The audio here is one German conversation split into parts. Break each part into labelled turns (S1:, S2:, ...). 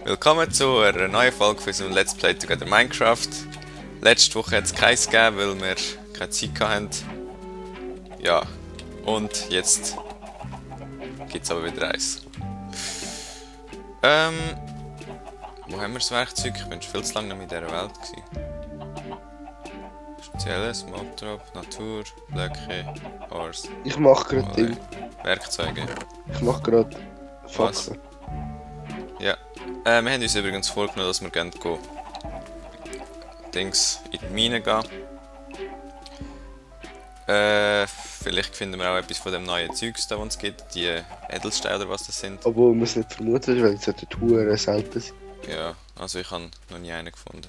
S1: Willkommen zu einer neuen Folge von unserem Let's Play Together Minecraft. Letzte Woche hat es keins gegeben, weil wir keine Zeit hatten. Ja, und jetzt gibt es aber wieder eins. Wo haben wir das Werkzeug? Ich bin schon viel zu lange nicht in dieser Welt gewesen. Spezielles, Mob-Drop, Natur, Blöcke, Ors.
S2: Ich mach gerade Ding.
S1: Werkzeuge.
S2: Ich mach gerade Faxen.
S1: Ja. Wir haben uns übrigens vorgenommen, dass wir gerne Dings in die Mine gehen. Vielleicht finden wir auch etwas von dem neuen Zeugs, das es gibt, die Edelsteine oder was das sind.
S2: Obwohl man es nicht vermutet, weil es sollte Touren selten sein.
S1: Ja, also ich habe noch nie einen gefunden.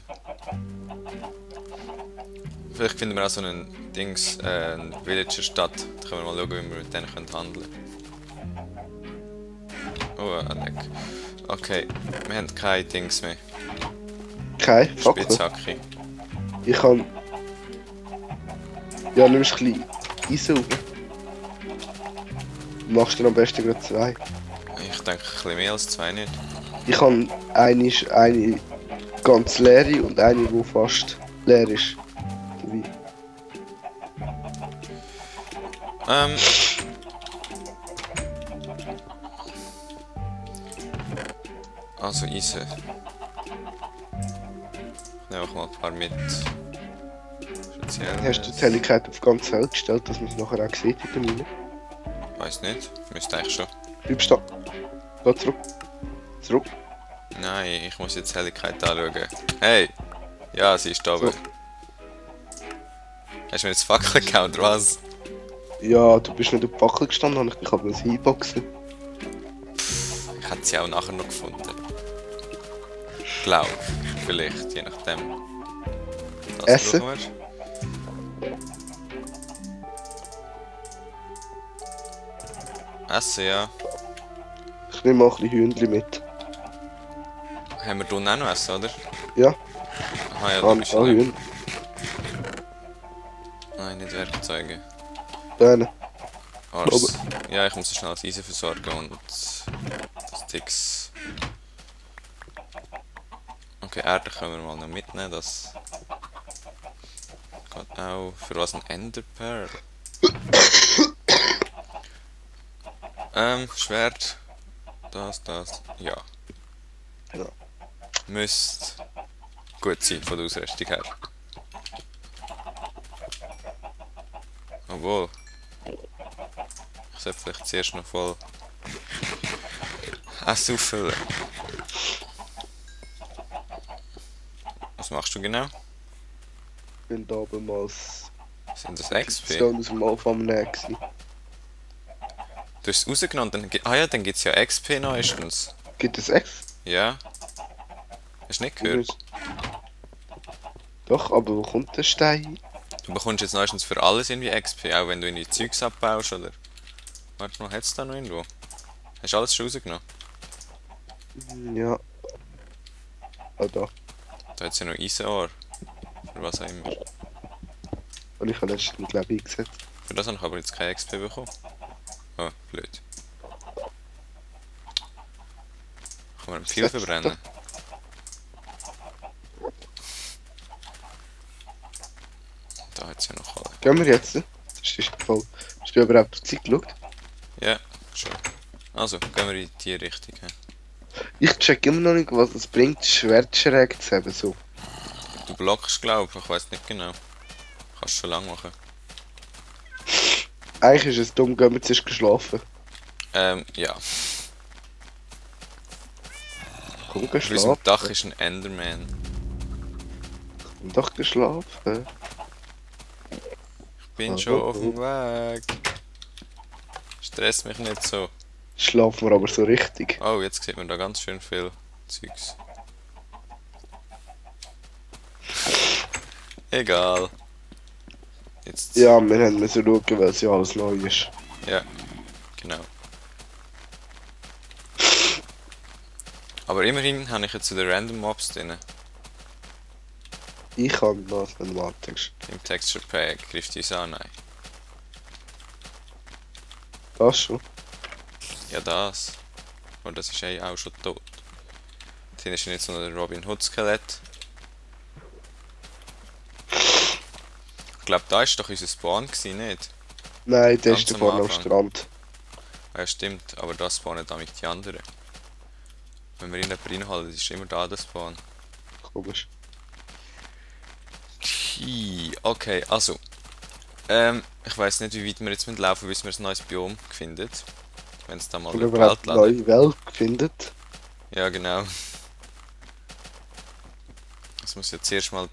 S1: Vielleicht finden wir auch so einen Dings, eine Villager-Stadt. Da können wir mal schauen, wie wir mit denen handeln können. Oh, leck. Okay, wir haben keine Dings mehr.
S2: Kein Fackel?
S1: Spitzhacke.
S2: Ich kann... Ja, nimmst ein bisschen Eisen rauf. Machst du am besten gerade zwei.
S1: Ich denke, ein bisschen mehr als zwei nicht.
S2: Ich habe eine ganz leere und eine, die fast leer ist. Wie?
S1: Also Eisen. Ich nehme auch mal ein paar mit. Speziell.
S2: Hast du die Helligkeit auf ganz hell gestellt, dass man es nachher auch sieht in der Mine?
S1: Weiß nicht. Müsste eigentlich schon.
S2: Bleib stehen. Geh zurück. Zurück.
S1: Nein, ich muss jetzt die Helligkeit anschauen. Hey! Ja, sie ist da oben.
S2: So.
S1: Hast du mir jetzt Fackel gehauen, oder was?
S2: Ja, du bist nicht auf die Fackel gestanden, habe ich dich aber hinboxen.
S1: Ich hätte sie auch nachher noch gefunden. Glaub. Vielleicht, je nachdem. Was
S2: Essen?
S1: brauchen wir? Essen, ja.
S2: Ich nehme auch ein bisschen Hühnchen mit.
S1: Haben wir da auch noch Essen, oder?
S2: Ja,
S1: Aha, ja,
S2: ah,
S1: du bist
S2: ah, Hühnchen.
S1: Nein, nicht Werkzeuge.
S2: Dann.
S1: Ars. Ja, ich muss schnell das Eisen versorgen und das Dix. Okay, Erde können wir mal noch mitnehmen, das geht auch. Für was ein Enderpearl? Schwert. Das. Ja.
S2: Ja.
S1: Müsste gut sein von der Ausrüstung her. Obwohl. Ich sollte vielleicht zuerst noch voll Essen auffüllen. Was machst du genau?
S2: Ich bin da oben mal als
S1: Sind das XP?
S2: Stone aus dem Anfang gewesen.
S1: Du hast es rausgenommen, dann ja, dann gibt es ja XP meistens.
S2: Gibt es X?
S1: Ja. Hast du nicht gehört?
S2: Doch, aber wo kommt der Stein hin?
S1: Du bekommst jetzt meistens für alles irgendwie XP, auch wenn du in die Zeugs abbaust, oder? Warte mal, hat's da noch irgendwo? Hast du alles schon rausgenommen?
S2: Ja. Ah, da.
S1: Da hat es ja noch Eisenohr. Für was auch immer.
S2: Und ich habe letztens, glaube ich, eingesetzt.
S1: Für das habe ich aber jetzt kein XP bekommen. Oh, blöd. Kann man viel verbrennen? Da hat es ja noch alle.
S2: Gehen wir jetzt? Das ist voll. Hast du überhaupt auf die Zeit geschaut?
S1: Ja, schon. Also, gehen wir in die Richtung. He?
S2: Ich check immer noch nicht, was es bringt, Schwert schräg zu haben. So.
S1: Du blockst, glaube ich weiß nicht genau. Kannst schon lang machen.
S2: Eigentlich ist es dumm, gehen wir zuerst geschlafen.
S1: Ja.
S2: Komm, geh
S1: Auf unserem
S2: schlafen.
S1: Dach ist ein Enderman.
S2: Komm doch geschlafen.
S1: Ich bin schon auf dem Weg. Stress mich nicht so.
S2: Schlafen wir aber so richtig.
S1: Oh, jetzt sieht man da ganz schön viel Zeugs. Egal. Jetzt.
S2: Ja, wir müssen schauen, weil es ja alles neu ist.
S1: Ja, genau. Aber immerhin habe ich jetzt zu den Random Mobs drin.
S2: Ich habe noch einen Matrix.
S1: Im Texture Pack greift uns an, nein.
S2: Das schon.
S1: Ja, das. Und das ist auch schon tot. Hier ist nicht so ein Robin Hood Skelett. Ich glaube, da ist doch unser Spawn gewesen, nicht?
S2: Nein, der
S1: Ganz
S2: ist da
S1: am
S2: vorne am
S1: Anfang.
S2: Strand.
S1: Ja, stimmt, aber da spawnen damit die anderen. Wenn wir ihn jemanden reinhalten, ist immer da der Spawn.
S2: Komisch.
S1: Okay, also. Ich weiß nicht, wie weit wir jetzt laufen, bis wir ein neues Biom finden. Wenn es da mal
S2: Und
S1: über die
S2: überhaupt
S1: Welt
S2: eine
S1: laden.
S2: neue Welt findet.
S1: Ja, genau. Das muss jetzt zuerst mal.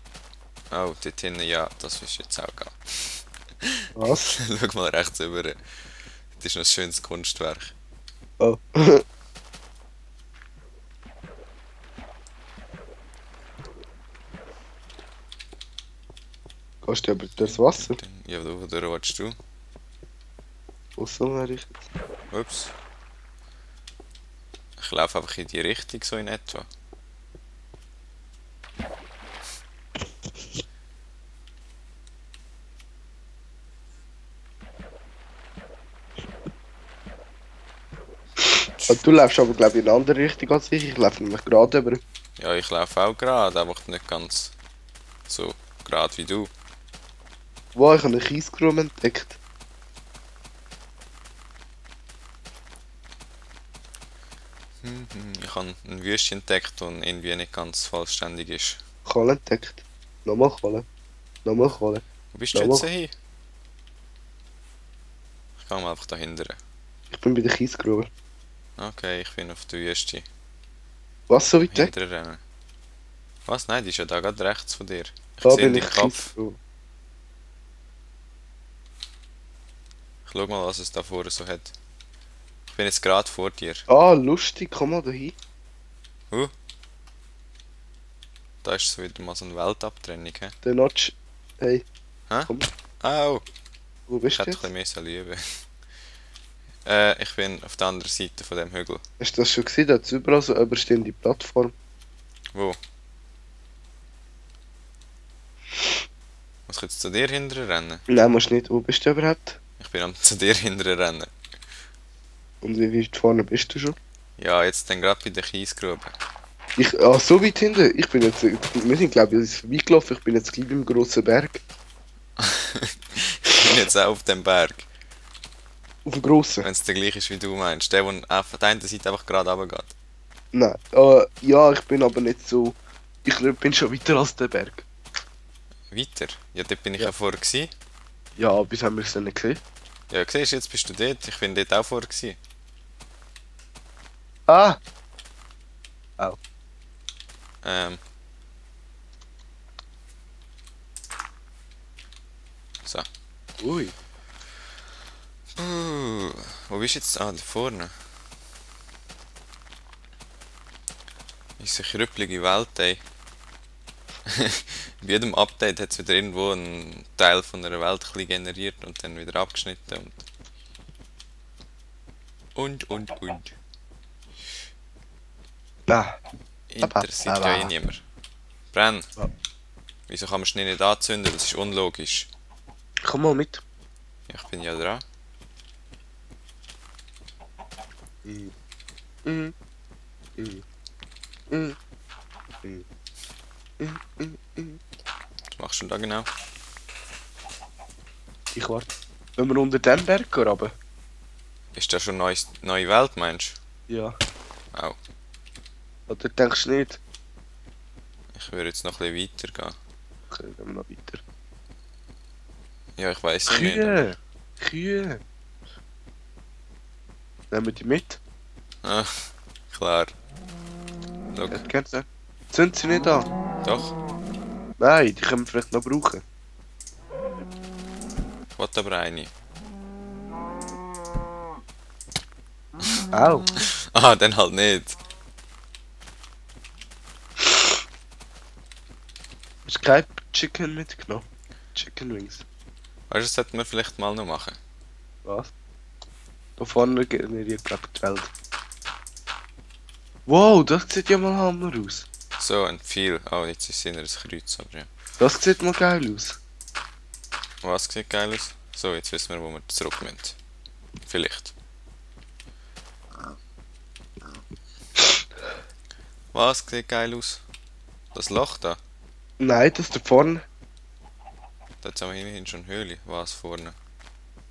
S1: Oh, dort hinten, ja, das ist jetzt auch geil.
S2: Was?
S1: Schau mal rechts über. Das ist noch ein schönes Kunstwerk.
S2: Oh. Gehst du über das Wasser?
S1: Ja, wo willst du?
S2: Aussen wäre ich.
S1: Ups. Ich laufe einfach in die Richtung, so in etwa.
S2: Du läufst aber glaube ich in eine andere Richtung als ich. Ich laufe nämlich gerade über.
S1: Ja, ich laufe auch gerade, einfach nicht ganz so gerade wie du.
S2: Wow, ich habe einen Kiesgrum entdeckt.
S1: Ich habe ein Wüstchen entdeckt und irgendwie nicht ganz vollständig ist.
S2: Kohle entdeckt. Nochmal Kohle. Nochmal Kohle.
S1: Wo bist du
S2: Nochmal.
S1: jetzt hin? Ich gehe mal einfach dahinter.
S2: Ich bin bei der Kiesgrube.
S1: Okay, ich bin auf der Wüste.
S2: Was so weit weg?
S1: Hinterher rennen. Was? Nein, die ist ja da gerade rechts von dir. Ich
S2: Da
S1: sehe
S2: bin
S1: deinen
S2: ich
S1: Kopf.
S2: Kiesgrube.
S1: Ich schau mal, was es da vorne so hat. Ich bin jetzt gerade vor dir.
S2: Ah, lustig, komm mal da hin.
S1: Da ist so wieder mal so eine Weltabtrennung. He?
S2: Der Notch. Hey,
S1: Au!
S2: wo
S1: Ich
S2: bist du
S1: hätte
S2: jetzt?
S1: ein bisschen mehr lieben. Ich bin auf der anderen Seite von dem Hügel.
S2: Hast du das schon gesehen? Da hat es überall so überstehende Plattform.
S1: Wo? Muss ich jetzt zu dir hinterher rennen?
S2: Nein, musst nicht. Wo bist du überhaupt?
S1: Ich bin am zu dir hinterher rennen.
S2: Und wie weit vorne bist du schon?
S1: Ja, jetzt dann gerade bei der Kiesgrube.
S2: So weit hinten. Ich bin jetzt, wir sind glaube ich vorbeigelaufen. Ich bin jetzt gleich beim grossen Berg.
S1: Ich bin jetzt auch auf dem Berg.
S2: Auf dem grossen?
S1: Wenn es der gleiche ist wie du meinst. Der, der auf der einen Seite einfach gerade runtergeht.
S2: Nein. Ja, ich bin aber nicht so. Ich bin schon weiter als der Berg.
S1: Weiter? Ja, dort bin ich
S2: Ja.
S1: ja vorher gewesen.
S2: Ja, bis haben wir es dann nicht gesehen.
S1: Ja, siehst du, jetzt bist du dort. Ich bin dort auch vorher gewesen.
S2: Ah!
S1: So.
S2: Ui.
S1: Wo bist du jetzt? Ah, da vorne. Ist eine krüppelige Welt, ey. Bei jedem Update hat es wieder irgendwo einen Teil von einer Welt ein bisschen generiert und dann wieder abgeschnitten und.
S2: Ah.
S1: Interessiert ja eh niemand. Brenn.
S2: Ja.
S1: Wieso kann man Schnee nicht anzünden? Das ist unlogisch.
S2: Komm mal mit.
S1: Ja, ich bin ja dran. Was machst du denn da genau?
S2: Ich warte. Wenn wir unter den Berg gehen, aber.
S1: Ist das schon eine neue Welt, meinst
S2: Ja.
S1: du? Au.
S2: Oder denkst du nicht?
S1: Ich würde jetzt noch ein bisschen weiter gehen.
S2: Okay, gehen wir noch weiter.
S1: Ja, ich weiß ja nicht.
S2: Kühe! Kühe! Nehmen wir die mit?
S1: Ah, klar. Schau,
S2: Ja, kennst du? Sind sie nicht an?
S1: doch.
S2: Nein, die können wir vielleicht noch brauchen.
S1: Ich will aber eine.
S2: Au!
S1: Ah, dann halt nicht.
S2: Hast du kein Chicken mitgenommen? Chicken Wings.
S1: Weißt du, das sollten wir vielleicht mal noch machen.
S2: Was? Da vorne generiert gerade die Welt. Wow, das sieht ja mal Hammer aus.
S1: So, ein Pfeil. Oh, jetzt ist es in ein Kreuz, aber ja.
S2: Das sieht mal geil aus.
S1: Was sieht geil aus? So, jetzt wissen wir, wo wir zurück müssen. Vielleicht. Was sieht geil aus? Das Loch da?
S2: Nein, das da vorne.
S1: Da haben wir immerhin schon Höhle. Was vorne?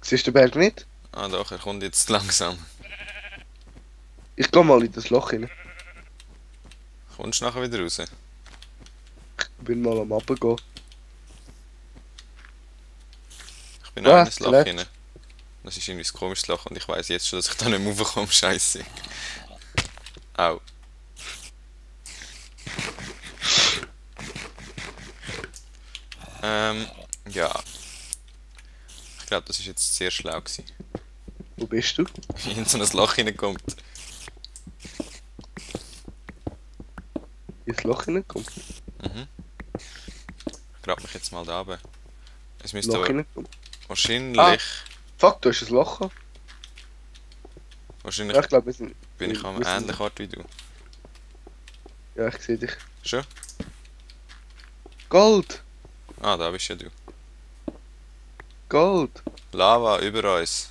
S2: Siehst du den Berg nicht?
S1: Ah doch, er kommt jetzt langsam.
S2: Ich geh mal in das Loch rein.
S1: Kommst du nachher wieder raus?
S2: Ich bin mal am Abgehen.
S1: Ich bin auch in das
S2: Was?
S1: Loch
S2: Leck.
S1: rein. Das ist irgendwie ein komisches Loch und ich weiß jetzt schon, dass ich da nicht mehr raufkomme. Scheiße. Au. Ja. Ich glaube, das ist jetzt sehr schlau gewesen.
S2: Wo bist du?
S1: Wie in so ein Loch reinkommt.
S2: Ins Loch reinkommt.
S1: Mhm. Ich grab mich jetzt mal da runter. Es müsste
S2: Loch
S1: aber
S2: reinkommt.
S1: wahrscheinlich...
S2: Fuck, du hast ein Loch gehabt.
S1: Wahrscheinlich
S2: Ja, ich glaube, wir sind.
S1: bin ich am
S2: wir sind-
S1: ähnlichen Ort wie du.
S2: Ja, ich sehe dich.
S1: Schon?
S2: Gold!
S1: Ah, da bist ja du.
S2: Gold!
S1: Lava über uns.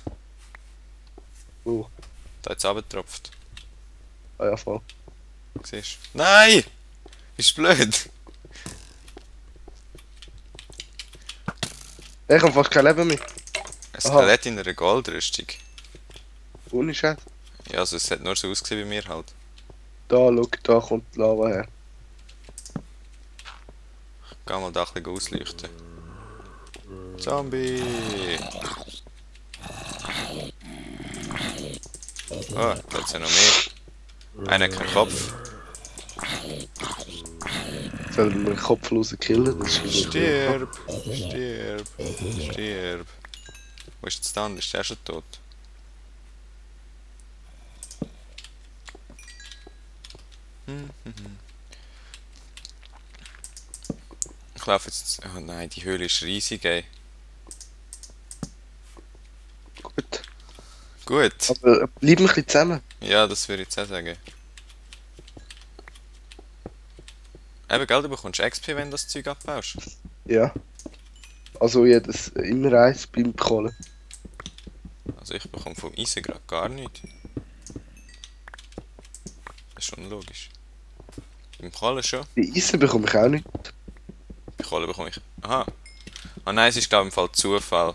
S2: Wo?
S1: Da jetzt runtergetropft.
S2: Ah ja, voll.
S1: Siehst du? Nein! Bist du blöd?
S2: Ich habe fast kein Leben mehr.
S1: Ein Skelett in einer Goldrüstung.
S2: Ohne Scheiß.
S1: Ja, also es hat nur so ausgesehen bei mir halt.
S2: Da, schau, da kommt die Lava her.
S1: Geh mal da ein bisschen ausleuchten. Zombie! Oh, da hat's ja noch mehr. Einer hat keinen Kopf.
S2: Sollen wir den Kopf rauskillen? Das ist
S1: Stirb! Stirb! Stirb! Wo ist jetzt der andere? Ist der schon tot? Ich laufe jetzt... Oh nein, die Höhle ist riesig, ey.
S2: gut.
S1: Gut.
S2: Aber bleib ein bisschen zusammen.
S1: Ja, das würde ich jetzt auch sagen. Eben, gell, du bekommst XP, wenn du das Zeug abbaust.
S2: Ja. Also jedes immer eins beim Kohlen.
S1: Also ich bekomme vom Eisen gerade gar nichts. Das ist schon logisch. Beim Kohlen schon.
S2: Bei Eisen bekomme ich auch nicht.
S1: Bei Kohle bekomme ich... Aha. Ah nein, es ist glaube ich im Fall Zufall.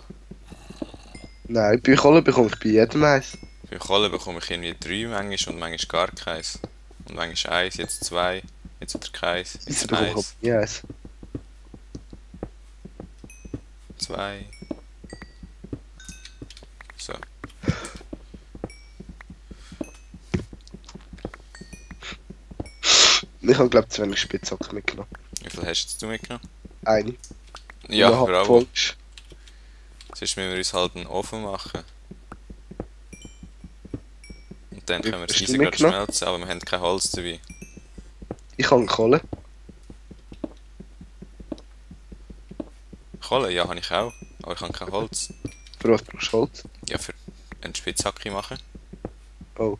S2: Nein, bei Kohlen bekomme ich bei jedem eins.
S1: Beim Kohle bekomme ich irgendwie 3 manchmal und manchmal gar keins. Und manchmal 1, jetzt 2, jetzt wieder keins,
S2: Eisen
S1: jetzt
S2: bekomme ich
S1: 1,
S2: nie eins.
S1: 2. So.
S2: Ich habe glaube zu wenig Spitzhacken mitgenommen.
S1: Wie viel hast du mitgenommen?
S2: Eine.
S1: Ja,
S2: Und eine
S1: bravo.
S2: voll ist.
S1: Sonst müssen wir uns halt einen Ofen machen. Und dann
S2: Wie
S1: können wir das
S2: viel hast du
S1: Eisen gerade
S2: mitgenommen?
S1: schmelzen, aber wir haben kein Holz dabei.
S2: Ich habe Kohle.
S1: Kohle, ja, habe ich auch. Aber ich habe kein Holz.
S2: Für was brauchst du Holz?
S1: Ja, für eine Spitzhacke machen.
S2: Oh.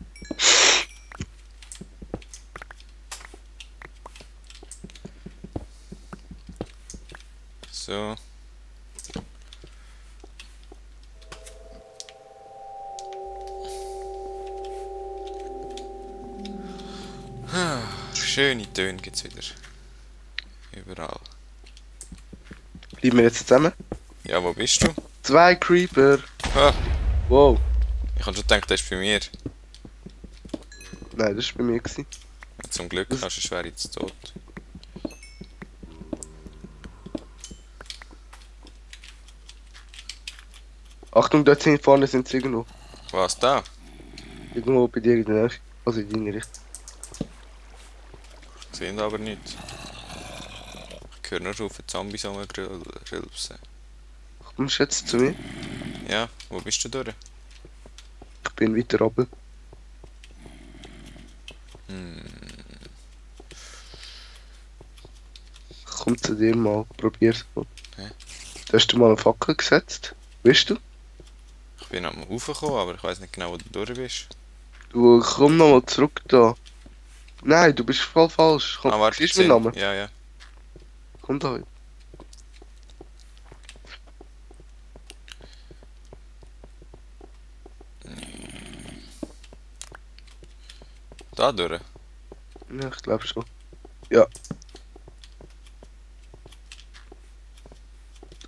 S1: So. Schöne Töne gibt's wieder. Überall.
S2: Bleiben wir jetzt zusammen?
S1: Ja, wo bist du?
S2: 2 Creeper.
S1: Ah,
S2: Wow.
S1: ich habe schon gedacht, das ist bei mir.
S2: Nein, das war bei mir. Gewesen.
S1: Ja, zum Glück, sonst wäre ich jetzt tot.
S2: Achtung, dort sind vorne sind sie irgendwo.
S1: Was da?
S2: Irgendwo bei dir in der Nähe. Also in deiner Richtung.
S1: Sehen aber nicht. Ich höre nur auf Zombies rumrülpsen.
S2: Kommst du jetzt zu mir?
S1: Ja, wo bist du durch?
S2: Ich bin weiter oben. Ich komm zu dir mal, probier's mal.
S1: Hä?
S2: Du hast du mal eine Fackel gesetzt? Bist du?
S1: Ich bin am Ufer gekommen, aber ich weiß nicht genau, wo du durch bist.
S2: Du komm nochmal zurück da. Nein, du bist voll falsch. Komm, siehst du meinen Namen?
S1: Ja, ja.
S2: Komm da hin.
S1: Da durch.
S2: Ja, ich glaube schon. Ja.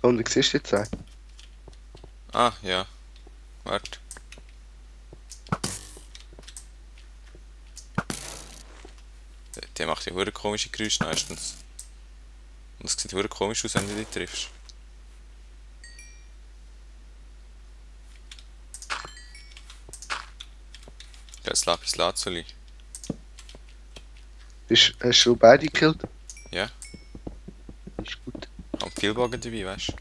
S2: Und wie siehst du jetzt ein?
S1: Ah, ja. Warte. Der macht ja hure komische Geräusche meistens. Und es sieht hure komisch aus, wenn du die triffst. Ja, das Lapis Lazuli.
S2: Hast du beide gekillt?
S1: Ja.
S2: Ist gut.
S1: Ich habe viel Bogen dabei, weißt du?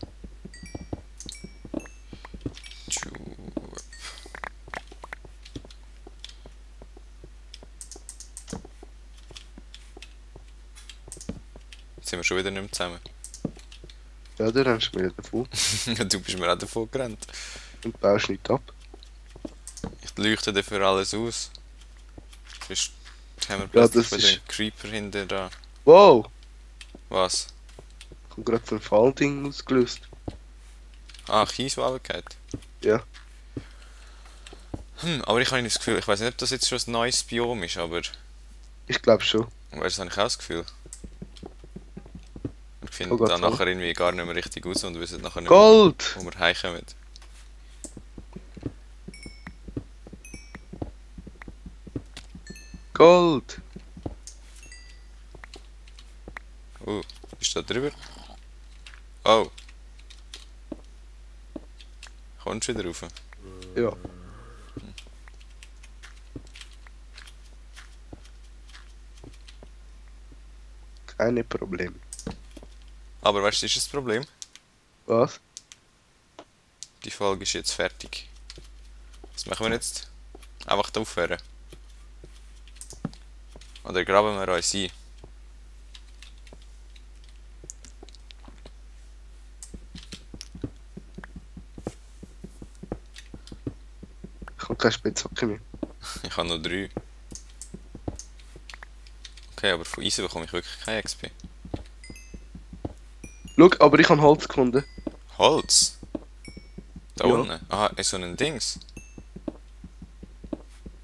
S1: Jetzt sind wir schon wieder nicht mehr zusammen.
S2: Ja, da rennst du mir davon
S1: Du bist mir auch davon gerannt.
S2: und baust nicht ab.
S1: Ich leuchte dafür alles aus. Sonst haben wir
S2: Ja,
S1: plötzlich
S2: das
S1: wieder
S2: ist-
S1: einen Creeper hinter da.
S2: Wow!
S1: Was?
S2: Ich habe gerade so ein Fallding ausgelöst.
S1: Ah, Kieswalligkeit.
S2: Ja.
S1: Aber ich habe das Gefühl, ich weiß nicht, ob das jetzt schon ein neues Biom ist, aber
S2: Ich glaube schon.
S1: weißt du, das habe ich auch das Gefühl. Wir
S2: Oh
S1: finden
S2: Gott,
S1: da
S2: voll.
S1: nachher irgendwie gar nicht mehr richtig raus und wissen nachher nicht
S2: Gold!
S1: mehr, wo wir heimkommen.
S2: Gold!
S1: Ist da drüber? Oh. Kommst du wieder rauf?
S2: Ja. Keine Probleme.
S1: Aber weißt du, ist das Problem?
S2: Was?
S1: Die Folge ist jetzt fertig. Was machen wir jetzt? Einfach da aufhören. Oder graben wir uns ein?
S2: Ich habe keine Spitzhacke mehr.
S1: Ich habe noch 3. Okay, aber von Eisen bekomme ich wirklich kein XP.
S2: Schau, aber ich habe Holz gefunden.
S1: Holz? Da
S2: Ja.
S1: unten? Aha, ist so ein Dings.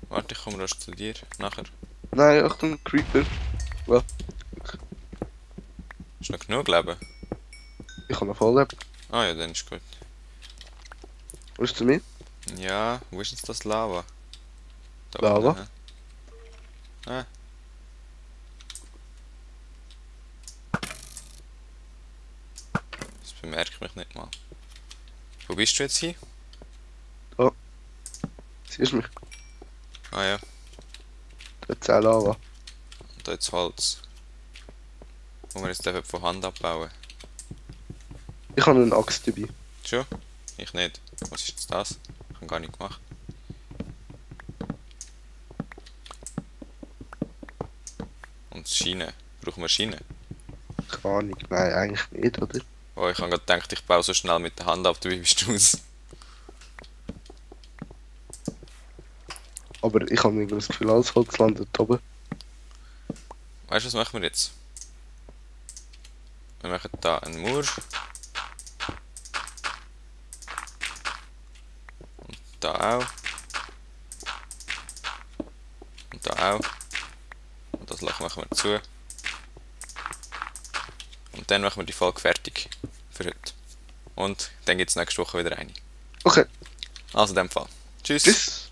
S1: Warte, ich komme rasch zu dir. Nachher.
S2: Nein, Achtung, Creeper.
S1: Ist noch genug Leben?
S2: Ich habe noch voll Leben.
S1: Ah ja, dann ist gut.
S2: Was ist damit?
S1: Ja, wo ist jetzt das Lava? Da
S2: Lava?
S1: unten, hä? Ah. Das bemerkt mich nicht mal. Wo bist du jetzt hin?
S2: Siehst du mich?
S1: Ah ja,
S2: Da hat 10 Lava.
S1: und da jetzt Holz. Wo wir jetzt dürfen von Hand abbauen.
S2: Ich habe eine Axt dabei.
S1: Schon? Ich nicht. Was ist jetzt das? Ich habe gar nicht gemacht. Und Schiene. Brauchen wir Schiene?
S2: Keine Ahnung. Nein, eigentlich nicht, oder?
S1: Oh, ich habe gerade gedacht, ich baue so schnell mit der Hand ab, du bist aus.
S2: Aber ich habe irgendwie das Gefühl, alles Holz landet oben.
S1: Weißt du, was machen wir jetzt? Wir machen da einen Mauer. Und da auch. Und da auch. Und das Loch machen wir zu. Und dann machen wir die Folge fertig. Für heute. Und dann gibt es nächste Woche wieder eine.
S2: Okay,
S1: Also in dem Fall. Tschüss.
S2: tschüss.